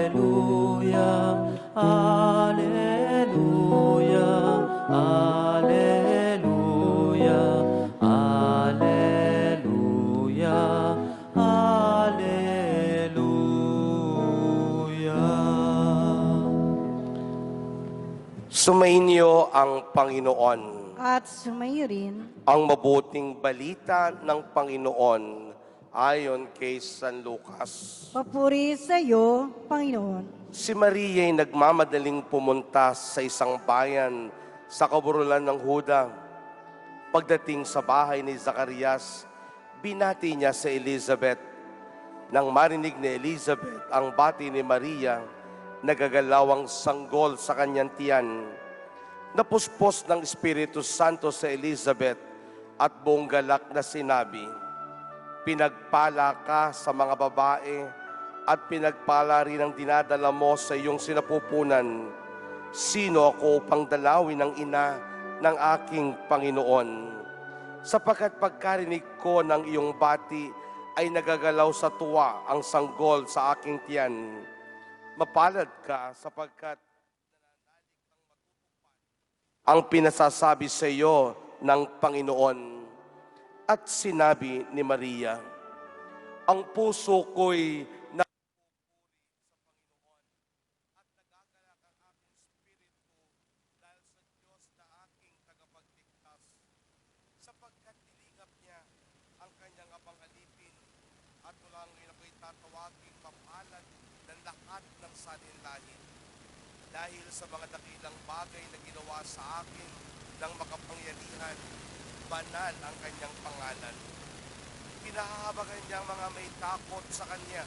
Alleluia, alleluia, alleluia, alleluia, alleluia. Sumainyo ang Panginoon. At sumayo rin Ang mabuting balita ng Panginoon ayon kay San Lucas. papuri sa iyo, Panginoon. Si Maria ay nagmamadaling pumunta sa isang bayan sa kaburulan ng Huda. Pagdating sa bahay ni Zacarias, binati niya si Elizabeth. Nang marinig ni Elizabeth ang bati ni Maria, nagagalawang sanggol sa kanyang tiyan. Napuspos ng Espiritu Santo sa Elizabeth at buong galak na sinabi, "Pinagpala ka sa mga babae at pinagpala rin ang dinadala mo sa iyong sinapupunan. Sino ako upang dalawin ang ina ng aking Panginoon? Sapagkat pagkarinig ko ng iyong bati ay nagagalaw sa tuwa ang sanggol sa aking tiyan. Mapalad ka sapagkat ang pinasasabi sa iyo ng Panginoon." At sinabi ni Maria, "Ang puso ko'y at nagagalak ang aking espiritu dahil sa Diyos na aking tagapagligtas, sapagkat nilingap niya ang kanyang abang alipin at mula ngayon ako'y tatawaging mapalad ng lahat ng saninlahi. Dahil sa mga dakilang bagay na ginawa sa akin ng makapangyarihan, banal ang kanyang pangalan. Pinahahabagan niya ang mga may takot sa kanya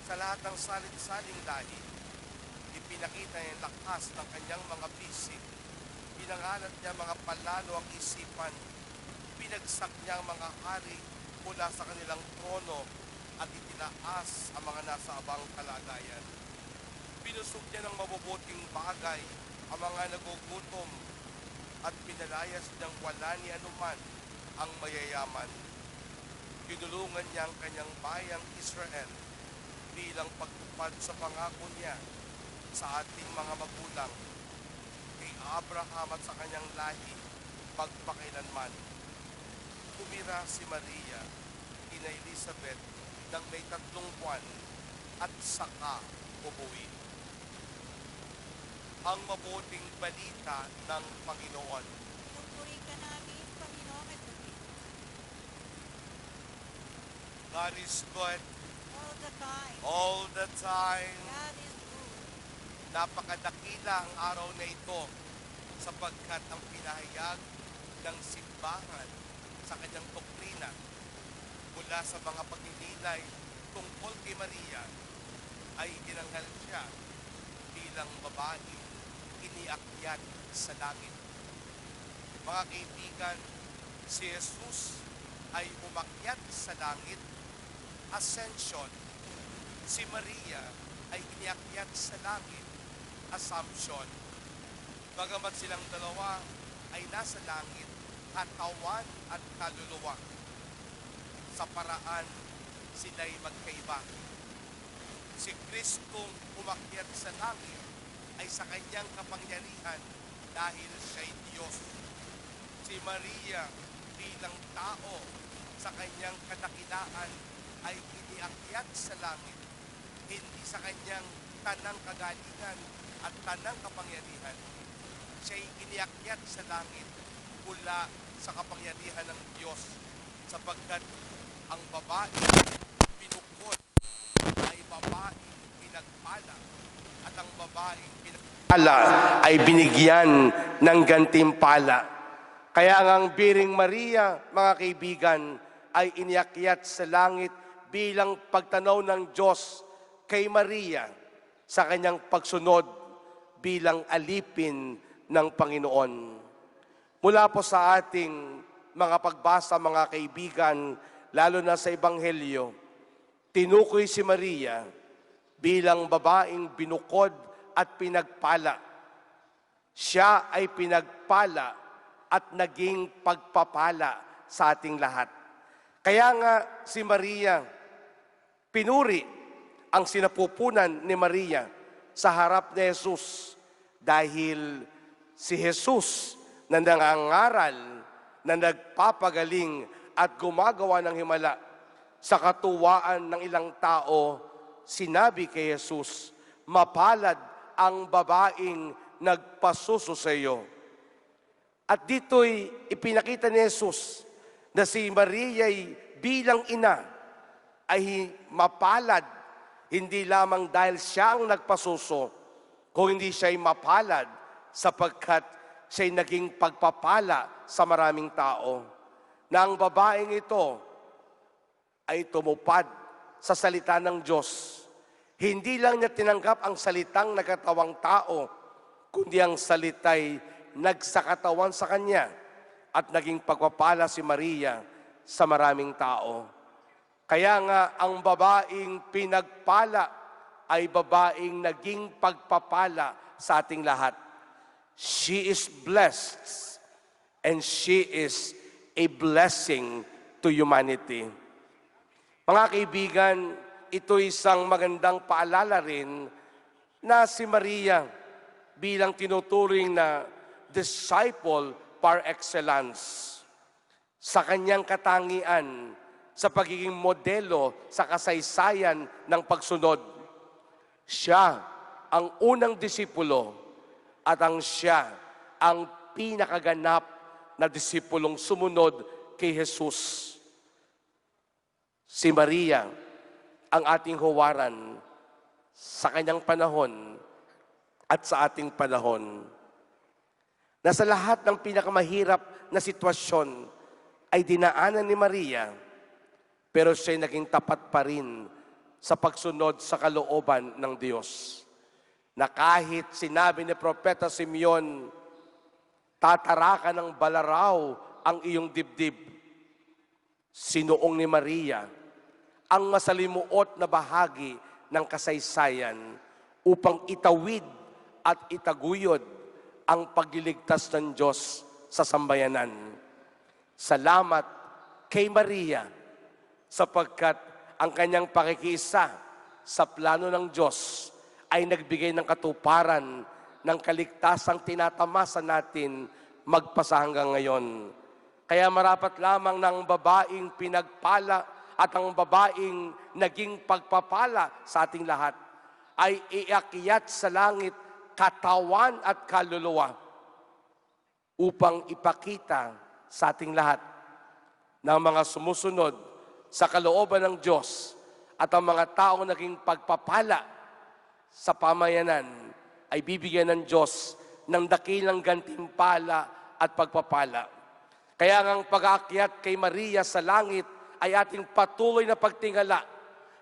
sa lahat ng salit-saling lahi. Ipinakita niya ang lakas ng kanyang mga bisig. Pinangalat niya mga palalo ang isipan. Pinagsak niya ang mga hari mula sa kanilang trono at itinaas ang mga nasa abang kalagayan. Pinusog niya ng mabubuting bagay ang mga nagugutom at pinalayas niyang wala ni anuman ang mayayaman. Tinulungan niya ang kanyang bayang Israel bilang pagtupad sa pangako niya sa ating mga magulang, kay Abraham at sa kanyang lahi magpakailanman. Tumira si Maria kina Elizabeth nang may 3 buwan at saka umuwi. Ang mabuting balita ng Panginoon. Pupuri ka namin, Panginoong Jesucristo. God is good All the time. all the time. God is good. Napakadakila ang araw na ito sapagkat ang pinahayag ng simbahan sa kanyang doktrina mula sa mga pagninilay tungkol kay Maria ay itinanghal siya bilang babae iniakyat sa langit. Mga kaibigan, si Jesus ay umakyat sa langit, ascension. Si Maria ay iniakyat sa langit, assumption. Bagamat silang dalawa ay nasa langit, katawan at kaluluwa. Sa paraan, sila'y magkaiba. Si Kristong umakyat sa langit ay sa kanyang kapangyarihan dahil siya'y Diyos. Si Maria bilang tao sa kanyang kadakilaan ay iniakyat sa langit, hindi sa kanyang tanang kagalingan at tanang kapangyarihan. Siya'y iniakyat sa langit mula sa kapangyarihan ng Diyos, sapagkat ang babae binukod ay babaeng pinagpala at ang babaeng pinagpala ay binigyan ng gantimpala. Kaya ang Biring Maria, mga kaibigan, ay iniakyat sa langit bilang pagtanaw ng Diyos kay Maria sa kanyang pagsunod bilang alipin ng Panginoon. Mula po sa ating mga pagbasa, mga kaibigan, lalo na sa Ebanghelyo, tinukoy si Maria bilang babaeng binukod at pinagpala. Siya ay pinagpala at naging pagpapala sa ating lahat. Kaya nga si Maria pinuri ang sinapupunan ni Maria sa harap ni Jesus dahil si Jesus na nangangaral, na nagpapagaling at gumagawa ng himala sa katuwaan ng ilang tao, sinabi kay Jesus, "Mapalad ang babaeng nagpasuso sa iyo." At dito'y ipinakita ni Jesus na si Maria'y bilang ina ay mapalad, hindi lamang dahil siya ang nagpasuso, kung hindi siya'y mapalad sapagkat siya'y naging pagpapala sa maraming tao. Na ang babaeng ito ay tumupad sa salita ng Diyos. Hindi lang niya tinanggap ang salitang nagkatawang tao, kundi ang salita'y nagsakatawan sa kanya at naging pagpapala si Maria sa maraming tao. Kaya nga ang babaeng pinagpala ay babaeng naging pagpapala sa ating lahat. She is blessed and she is a blessing to humanity. Mga kaibigan, ito isang magandang paalala rin na si Maria bilang tinuturing na disciple par excellence sa kanyang katangian, sa pagiging modelo sa kasaysayan ng pagsunod. Siya ang unang disipulo at siya ang pinakaganap na disipulong sumunod kay Jesus. Si Maria ang ating huwaran sa kanyang panahon at sa ating panahon. Na sa lahat ng pinakamahirap na sitwasyon ay dinaanan ni Maria, pero siya'y naging tapat pa rin sa pagsunod sa kalooban ng Diyos. Na kahit sinabi ni Propeta Simeon, tatarakan ng balaraw ang iyong dibdib, sinuong ni Maria ang masalimuot na bahagi ng kasaysayan upang itawid at itaguyod ang pagliligtas ng Diyos sa sambayanan. Salamat kay Maria sapagkat ang kanyang pakikiisa sa plano ng Diyos ay nagbigay ng katuparan ng kaligtasang tinatamasa natin magpasa hanggang ngayon. Kaya marapat lamang ng babaeng pinagpala at ang babaeng naging pagpapala sa ating lahat ay iakyat sa langit katawan at kaluluwa upang ipakita sa ating lahat ng mga sumusunod sa kalooban ng Diyos at ang mga taong naging pagpapala sa pamayanan ay bibigyan ng Diyos ng dakilang gantimpala at pagpapala. Kaya ang pag-aakyat kay Maria sa langit ay ating patuloy na pagtingala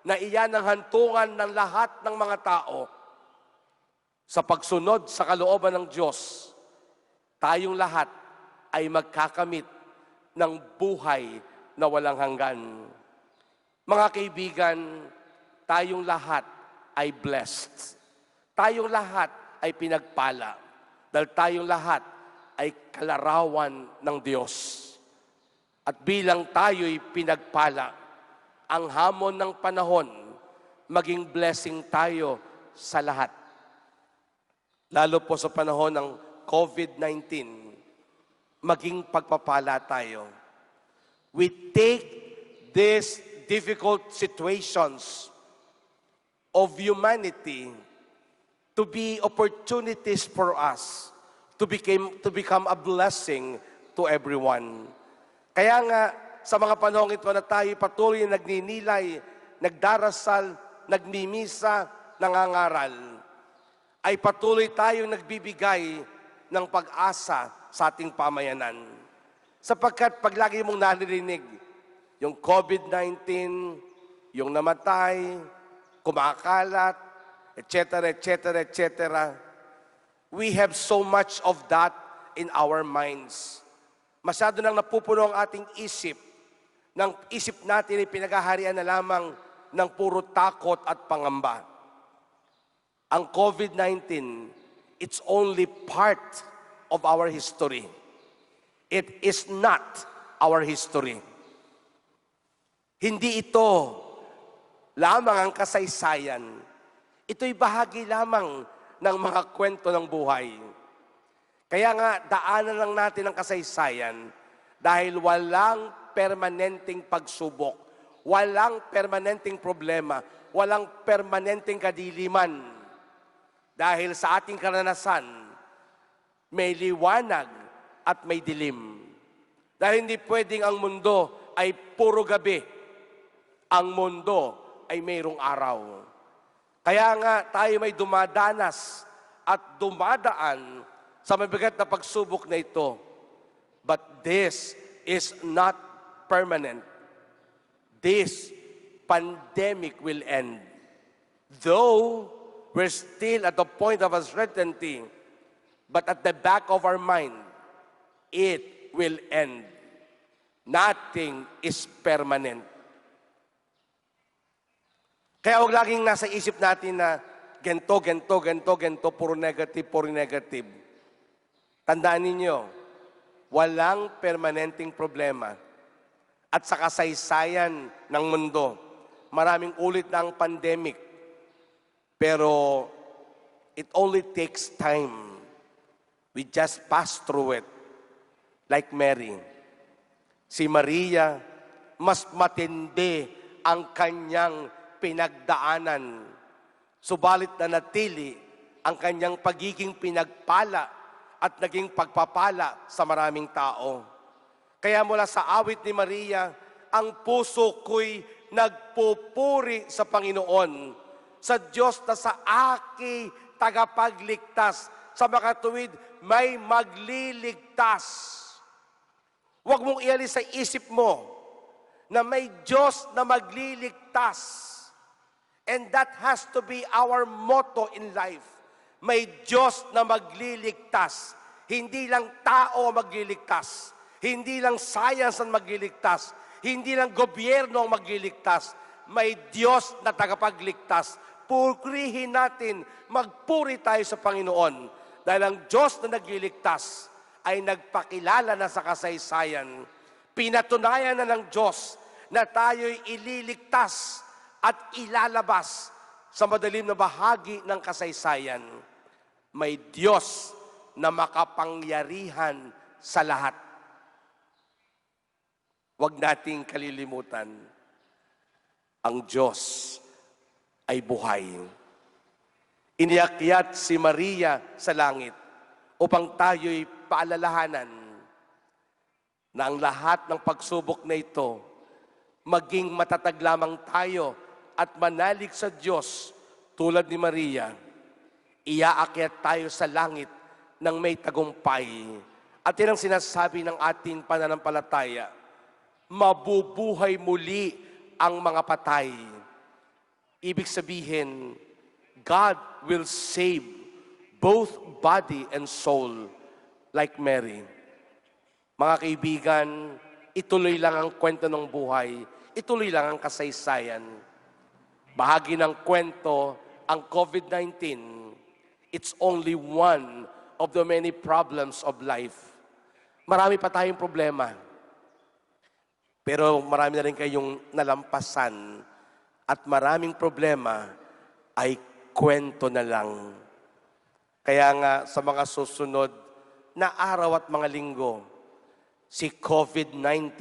na iyan ang hantungan ng lahat ng mga tao. Sa pagsunod sa kalooban ng Diyos, tayong lahat ay magkakamit ng buhay na walang hanggan. Mga kaibigan, tayong lahat ay blessed. Tayong lahat ay pinagpala. Dahil tayong lahat ay kalarawan ng Diyos. At bilang tayo'y pinagpala, ang hamon ng panahon, maging blessing tayo sa lahat. Lalo po sa panahon ng COVID-19, maging pagpapala tayo. We take these difficult situations of humanity to be opportunities for us to become a blessing to everyone. Kaya nga, sa mga panahon ito na tayo patuloy na nagninilay, nagdarasal, nagmimisa, nangangaral, ay patuloy tayong nagbibigay ng pag-asa sa ating pamayanan. Sapagkat pag lagi mong naririnig, yung COVID-19, yung namatay, kumakalat, etc., etc., etc., we have so much of that in our minds. Masyado nang napupuno ang ating isip. Ng isip natin ay pinaghaharian na lamang ng puro takot at pangamba. Ang COVID-19, it's only part of our history. It is not our history. Hindi ito lamang ang kasaysayan. Ito'y bahagi lamang ng mga kwento ng buhay. Kaya nga, daanan lang natin ang kasaysayan dahil walang permanenteng pagsubok, walang permanenteng problema, walang permanenteng kadiliman. Dahil sa ating karanasan, may liwanag at may dilim. Dahil hindi pwedeng ang mundo ay puro gabi. Ang mundo ay mayroong araw. Kaya nga tayo may dumadanas at dumadaan sa mabigat na pagsubok na ito. But this is not permanent. This pandemic will end. Though we're still at the point of uncertainty, but at the back of our mind, it will end. Nothing is permanent. Kaya huwag laging nasa isip natin na ganito, puro negative. Tandaan ninyo, walang permanenteng problema. At sa kasaysayan ng mundo, maraming ulit na ang pandemic. Pero it only takes time. We just pass through it. Like Mary. Si Maria, mas matindi ang kanyang pinagdaanan. Subalit na natili ang kanyang pagiging pinagpala at naging pagpapala sa maraming tao. Kaya mula sa awit ni Maria, ang puso ko'y nagpupuri sa Panginoon, sa Diyos na sa aki tagapagligtas, sa makatuwid may magliligtas. Huwag mong ialis sa isip mo na may Diyos na magliligtas. And that has to be our motto in life. May Diyos na magliligtas. Hindi lang tao ang magliligtas. Hindi lang science ang magliligtas. Hindi lang gobyerno ang magliligtas. May Diyos na tagapagligtas. Purihin natin, magpuri tayo sa Panginoon. Dahil ang Diyos na nagliligtas ay nagpakilala na sa kasaysayan. Pinatunayan na ng Diyos na tayo'y ililigtas at ilalabas sa madilim na bahagi ng kasaysayan. May Diyos na makapangyarihan sa lahat. Huwag nating kalilimutan, ang Diyos ay buhay. Iniakyat si Maria sa langit upang tayo'y paalalahanan na ang lahat ng pagsubok na ito, maging matatag lamang tayo at manalig sa Diyos tulad ni Maria, iaakyat tayo sa langit ng may tagumpay. At yan ang sinasabi ng ating pananampalataya, mabubuhay muli ang mga patay. Ibig sabihin, God will save both body and soul like Mary. Mga kaibigan, ituloy lang ang kwento ng buhay, ituloy lang ang kasaysayan. Bahagi ng kwento, ang COVID-19, it's only one of the many problems of life. Marami pa tayong problema. Pero marami na rin kayong nalampasan at maraming problema ay kwento na lang. Kaya nga sa mga susunod na araw at mga linggo, si COVID-19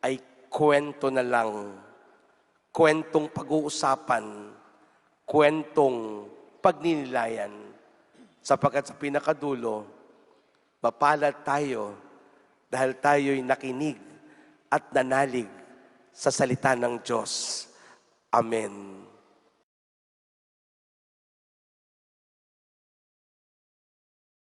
ay kwento na lang. Kwentong pag-uusapan, kwentong pagninilayan. Sapagkat sa pinakadulo, mapalad tayo dahil tayo'y nakinig at nanalig sa salita ng Diyos. Amen.